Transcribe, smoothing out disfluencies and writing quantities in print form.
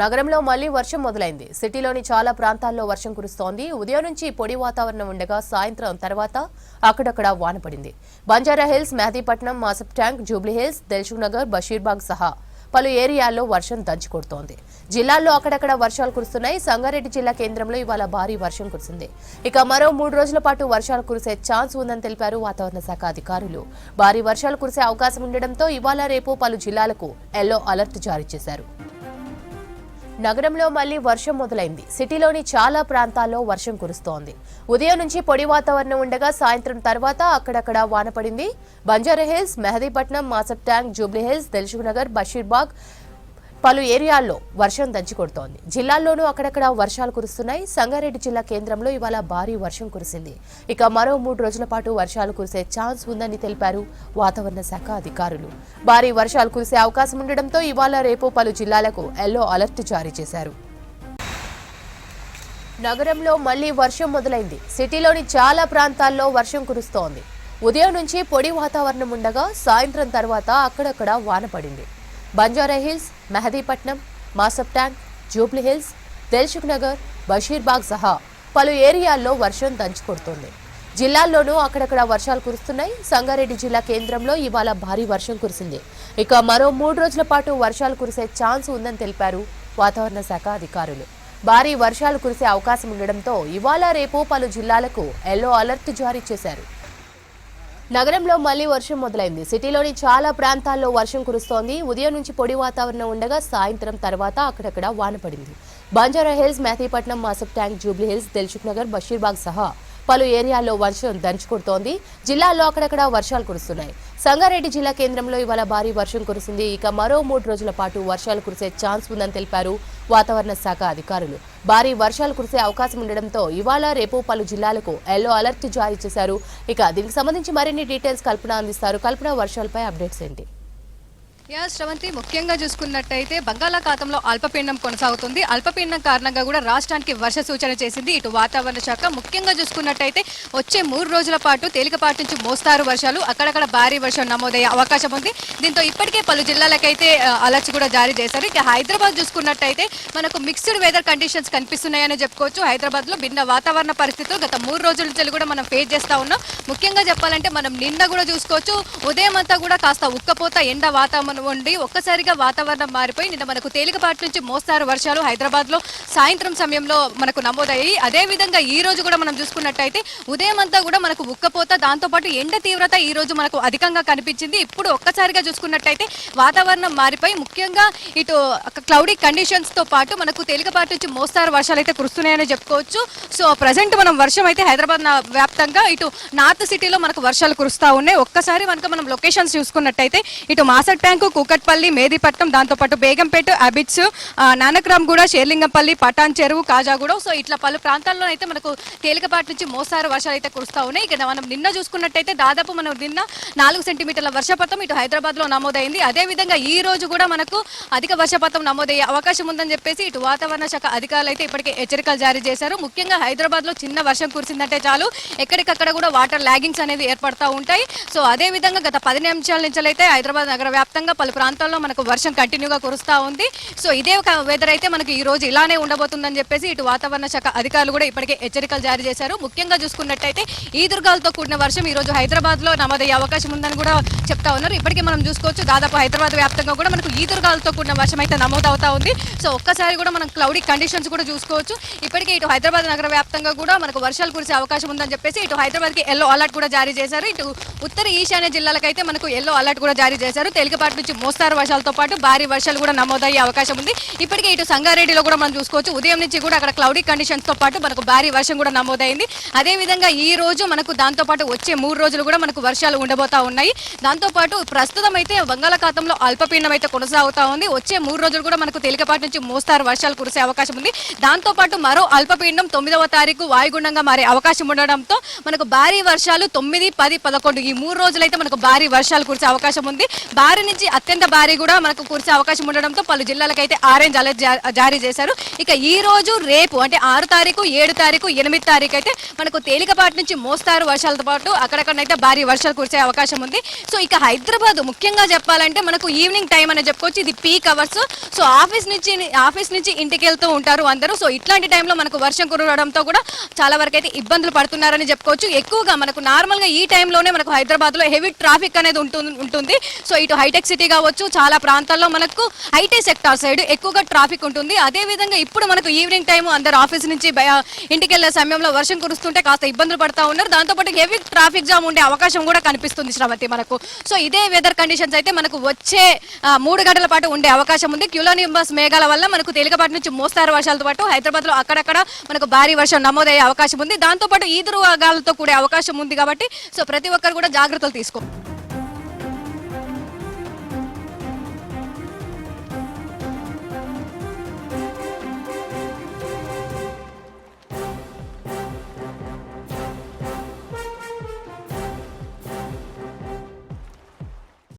నగరంలో మళ్లీ వర్షం మొదలైంది. సిటీలోని చాలా ప్రాంతాల్లో వర్షం కురుస్తోంది. ఉదయం నుంచి పొడి వాతావరణం ఉండగా సాయంత్రం తర్వాత అక్కడక్కడ వాన పడింది. Banjara Hills, Mehdipatnam, Masab Tank, Jubilee Hills, Dilsukh Nagar, Basheerbagh సహా పలు ఏరియాల్లో వర్షం దంచుకొడుతోంది. జిల్లాల్లో అక్కడక్కడ వర్షాలు కురుస్తున్నాయి. సంగారెడ్డి జిల్లా కేంద్రంలో ఇవాళ భారీ వర్షం కురిసింది. ఇక మరో 3 రోజుల పాటు వర్షాలు కురిసే ఛాన్స్ ఉందని తెలిపారు వాతావరణ శాఖ అధికారులు. భారీ వర్షాలు కురిసే అవకాశం ఉండడంతో ఇవాళ రేపు పలు జిల్లాలకు ఎల్లో అలర్ట్ జారీ చేశారు. నగరంలో మళ్లీ వర్షం మొదలైంది. సిటీలోని చాలా ప్రాంతాల్లో వర్షం కురుస్తోంది. ఉదయం నుంచి పొడి వాతావరణం ఉండగా సాయంత్రం తర్వాత అక్కడక్కడ వాన పడింది. Banjara Hills, Mehdipatnam, Masab Tank, Jubilee Hills, Dilsukh Nagar, Basheerbagh పలు ఏరియాల్లో వర్షం దంచుకొడుతోంది. జిల్లాల్లోనూ అక్కడక్కడ వర్షాలు కురుస్తున్నాయి. సంగారెడ్డి జిల్లా కేంద్రంలో ఇవాళ భారీ వర్షం కురిసింది. ఇక మరో 3 రోజుల పాటు వర్షాలు కురిసే ఛాన్స్ ఉందని తెలిపారు వాతావరణ శాఖ అధికారులు. భారీ వర్షాలు కురిసే అవకాశం ఉండడంతో ఇవాళ రేపు పలు జిల్లాలకు ఎల్లో అలర్ట్ జారీ చేశారు. నగరంలో మళ్లీ వర్షం మొదలైంది. సిటీలోని చాలా ప్రాంతాల్లో వర్షం కురుస్తోంది. ఉదయం నుంచి పొడి వాతావరణం ఉండగా సాయంత్రం తర్వాత అక్కడక్కడ వాన పడింది. Banjara Hills, Mehdipatnam, Masab Tank, Jubilee Hills, Dilsukh Nagar, Basheerbagh సహా పలు ఏరియాల్లో వర్షం దంచుకొడుతోంది. జిల్లాల్లోనూ అక్కడక్కడ వర్షాలు కురుస్తున్నాయి. సంగారెడ్డి జిల్లా కేంద్రంలో ఇవాళ భారీ వర్షం కురిసింది. ఇక మరో 3 రోజుల పాటు వర్షాలు కురిసే ఛాన్స్ ఉందని తెలిపారు వాతావరణ శాఖ అధికారులు. భారీ వర్షాలు కురిసే అవకాశం ఉండడంతో ఇవాళ రేపు పలు జిల్లాలకు ఎల్లో అలర్ట్ జారీ చేశారు. నగరంలో మళ్లీ వర్షం మొదలైంది. సిటీలోని చాలా ప్రాంతాల్లో వర్షం కురుస్తోంది. ఉదయం నుంచి పొడి వాతావరణం ఉండగా సాయంత్రం తర్వాత అక్కడక్కడ వాన పడింది. Banjara Hills, Mehdipatnam, Masab Tank, Jubilee Hills, Dilsukh Nagar, Basheerbagh సహా పలు ఏరియాల్లో వర్షం దంచుకొడుతోంది. జిల్లాల్లో అక్కడక్కడ వర్షాలు కురుస్తున్నాయి. సంగారెడ్డి జిల్లా కేంద్రంలో ఇవాళ భారీ వర్షం కురిసింది. ఇక మరో 3 రోజుల పాటు వర్షాలు కురిసే ఛాన్స్ ఉందని తెలిపారు వాతావరణ శాఖ అధికారులు. భారీ వర్షాలు కురిసే అవకాశం ఉండడంతో ఇవాళ రేపు పలు జిల్లాలకు ఎల్లో అలర్ట్ జారీ చేశారు. ఇక దీనికి సంబంధించి మరిన్ని డీటెయిల్స్ కల్పన అందిస్తారు. కల్పన, వర్షాలపై అప్డేట్స్ ఏంటి? శ్రవంతి, ముఖ్యంగా చూసుకున్నట్టయితే బంగాళాఖాతంలో అల్పపీడనం కొనసాగుతుంది. అల్పపీడనం కారణంగా కూడా రాష్ట్రానికి వర్ష సూచన చేసింది ఇటు వాతావరణ శాఖ. ముఖ్యంగా చూసుకున్నట్టయితే వచ్చే 3 రోజుల పాటు తేలికపాటి నుంచి మోస్తారు వర్షాలు, అక్కడక్కడ భారీ వర్షం నమోదయ్యే అవకాశం ఉంది. దీంతో ఇప్పటికే పలు జిల్లాలకైతే అలర్ట్స్ కూడా జారీ చేశారు. ఇక హైదరాబాద్ చూసుకున్నట్టయితే మనకు మిక్స్డ్ వెదర్ కండిషన్స్ కనిపిస్తున్నాయని చెప్పుకోవచ్చు. హైదరాబాద్ లో భిన్న వాతావరణ పరిస్థితులు గత 3 రోజుల నుంచి కూడా మనం ఫేస్ చేస్తా ఉన్నాం. ముఖ్యంగా చెప్పాలంటే మనం నిన్న కూడా చూసుకోవచ్చు, ఉదయం అంతా కూడా కాస్త ఉక్కపోత ఎండ వాతావరణం ఉండి ఒక్కసారిగా వాతావరణం మారిపోయి నిన్న మనకు తేలికపాటి నుంచి మోస్తారు వర్షాలు హైదరాబాద్ లో సాయంత్రం సమయంలో మనకు నమోదయ్యాయి. అదే విధంగా ఈ రోజు కూడా మనం చూసుకున్నట్టయితే ఉదయం అంతా కూడా మనకు ఉక్కపోత, దాంతో పాటు ఎండ తీవ్రత ఈ రోజు మనకు అధికంగా కనిపించింది. ఇప్పుడు ఒక్కసారిగా చూసుకున్నట్టయితే వాతావరణం మారిపోయి ముఖ్యంగా ఇటు క్లౌడీ కండిషన్స్ తో పాటు మనకు తేలికపాటి నుంచి మోస్తారు వర్షాలు అయితే కురుస్తున్నాయని చెప్పుకోవచ్చు. సో ప్రజెంట్ మనం వర్షం అయితే హైదరాబాద్ వ్యాప్తంగా ఇటు నార్త్ సిటీలో మనకు వర్షాలు కురుస్తా ఉన్నాయి. ఒక్కసారి మనకు మనం లొకేషన్స్ చూసుకున్నట్టయితే ఇటు మాసప్ ట్యాంక్, కూకట్పల్లి, మేదీపట్నం, దాంతోపాటు బేగంపేట, అబిట్స్, నానక్రామ్గూడ, షేర్లింగంపల్లి, పటాన్ చెరువు, కాజాగూడ, సో ఇట్లా పలు ప్రాంతాల్లో అయితే మనకు తేలికపాటి నుంచి మోస్తారు వర్షాలు అయితే కురుస్తా ఉన్నాయి. ఇక మనం నిన్న చూసుకున్నట్టయితే దాదాపు మనం నిన్న 4 సెంటీమీటర్ల వర్షపాతం ఇటు హైదరాబాద్ లో నమోదైంది. అదేవిధంగా ఈ రోజు కూడా మనకు అధిక వర్షపాతం నమోదయ్యే అవకాశం ఉందని చెప్పేసి ఇటు వాతావరణ శాఖ అధికారులు అయితే ఇప్పటికే హెచ్చరికలు జారీ చేశారు. ముఖ్యంగా హైదరాబాద్ లో చిన్న వర్షం కురిసిందంటే చాలు ఎక్కడికక్కడ కూడా వాటర్ లాగింగ్స్ అనేవి ఏర్పడతా ఉంటాయి. సో అదే విధంగా గత 10 నిమిషాల నుంచి అయితే హైదరాబాద్ నగర వ్యాప్తంగా పలు ప్రాంతాల్లో మనకు వర్షం కంటిన్యూగా కురుస్తా ఉంది. సో ఇదే వెదర్ అయితే మనకి ఈ రోజు ఇలానే ఉండబోతుందని చెప్పేసి ఇటు వాతావరణ శాఖ అధికారులు కూడా ఇప్పటికే హెచ్చరికలు జారీ చేశారు. ముఖ్యంగా చూసుకున్నట్టయితే ఈదురుగాలతో కూడిన వర్షం ఈ రోజు హైదరాబాద్ లో నమోదయ్యే అవకాశం ఉందని కూడా చెప్తా ఉన్నారు. ఇప్పటికే మనం చూసుకోవచ్చు, దాదాపు హైదరాబాద్ వ్యాప్తంగా కూడా మనకు ఈదురుగాలతో కూడిన వర్షం అయితే నమోదవుతా ఉంది. సో ఒక్కసారి కూడా మనం క్లౌడీ కండిషన్స్ కూడా చూసుకోవచ్చు. ఇప్పటికే ఇటు హైదరాబాద్ నగర వ్యాప్తంగా కూడా మనకు వర్షాలు కురిసే అవకాశం ఉందని చెప్పేసి ఇటు హైదరాబాద్ కి ఎల్లో అలర్ట్ కూడా జారీ చేశారు. ఇటు ఉత్తర ఈశాన్య జిల్లాలకైతే మనకు ఎల్లో అలర్ట్ కూడా జారీ చేశారు. తేలికపాటి నుంచి మోస్తారు వర్షాలతో పాటు భారీ వర్షాలు కూడా నమోదయ్యే అవకాశం ఉంది. ఇప్పటికే ఇటు సంగారెడ్డిలో కూడా మనం చూసుకోవచ్చు, ఉదయం నుంచి కూడా అక్కడ క్లౌడీ కండిషన్స్ తో పాటు మనకు భారీ వర్షం కూడా నమోదైంది. అదే విధంగా ఈ రోజు మనకు దాంతో పాటు వచ్చే 3 రోజులు కూడా మనకు వర్షాలు ఉండబోతా ఉన్నాయి. దాంతో పాటు ప్రస్తుతం అయితే బంగాళాఖాతంలో అల్పపీడనం అయితే కొనసాగుతా ఉంది. వచ్చే 3 రోజులు కూడా మనకు తేలికపాటి నుంచి మోస్తారు వర్షాలు కురిసే అవకాశం ఉంది. దాంతో పాటు మరో అల్పపీడనం 9వ తారీఖు వాయుగుండంగా మారే అవకాశం ఉండడంతో మనకు భారీ వర్షాలు 9, 10, 11 ఈ 3 రోజులైతే మనకు భారీ వర్షాలు కురిసే అవకాశం ఉంది. భారీ నుంచి అత్యంత భారీ కూడా మనకు కురిసే అవకాశం ఉండడంతో పలు జిల్లాలకైతే ఆరెంజ్ అలర్ట్ జారీ చేశారు. ఇక ఈ రోజు రేపు అంటే 6 తారీఖు 7 తారీఖు 8 తారీఖు అయితే మనకు తేలికపాటి నుంచి మోస్తారు వర్షాలతో పాటు అక్కడక్కడైతే భారీ వర్షాలు కురిసే అవకాశం ఉంది. సో ఇక హైదరాబాద్ ముఖ్యంగా చెప్పాలంటే మనకు ఈవినింగ్ టైం అని చెప్పుకోవచ్చు, ఇది పీక్ అవర్స్. సో ఆఫీస్ నుంచి ఇంటికి వెళ్తూ ఉంటారు అందరూ. సో ఇట్లాంటి టైంలో మనకు వర్షం కురవడంతో కూడా చాలా వరకు అయితే ఇబ్బందులు పడుతున్నారని చెప్పుకోవచ్చు. ఎక్కువగా మనకు నార్మల్గా ఈ టైంలోనే మనకు హైదరాబాద్లో హెవీ ట్రాఫిక్ అనేది ఉంటుంది. సో ఇటు హైటెక్ సిటీ కావచ్చు, చాలా ప్రాంతాల్లో మనకు ఐటీ సెక్టార్ సైడ్ ఎక్కువగా ట్రాఫిక్ ఉంటుంది. అదేవిధంగా ఇప్పుడు మనకు ఈవినింగ్ టైం అందరు ఆఫీస్ నుంచి ఇంటికి వెళ్ళే సమయంలో వర్షం కురుస్తుంటే కాస్త ఇబ్బందులు పడతా ఉన్నారు. దాంతోపాటు హెవీ ట్రాఫిక్ జామ్ ఉండే అవకాశం కూడా కనిపిస్తుంది శ్రవంతి మనకు. సో ఇదే వెదర్ కండిషన్స్ అయితే మనకు వచ్చే 3 గంటల పాటు ఉండే అవకాశం ఉంది. క్యూలోనింబస్ మేఘాల వల్ల మనకు తేలికపాటి నుంచి మోస్తారు వర్షాలతో పాటు హైదరాబాద్లో అక్కడక్కడ మనకు భారీ వర్షం నమోదయ్యే అవకాశం ఉంది. దాంతోపాటు ఈదురు గాలులతో కూడే అవకాశం ఉంది కాబట్టి సో ప్రతి ఒక్కరు కూడా జాగ్రత్తలు తీసుకో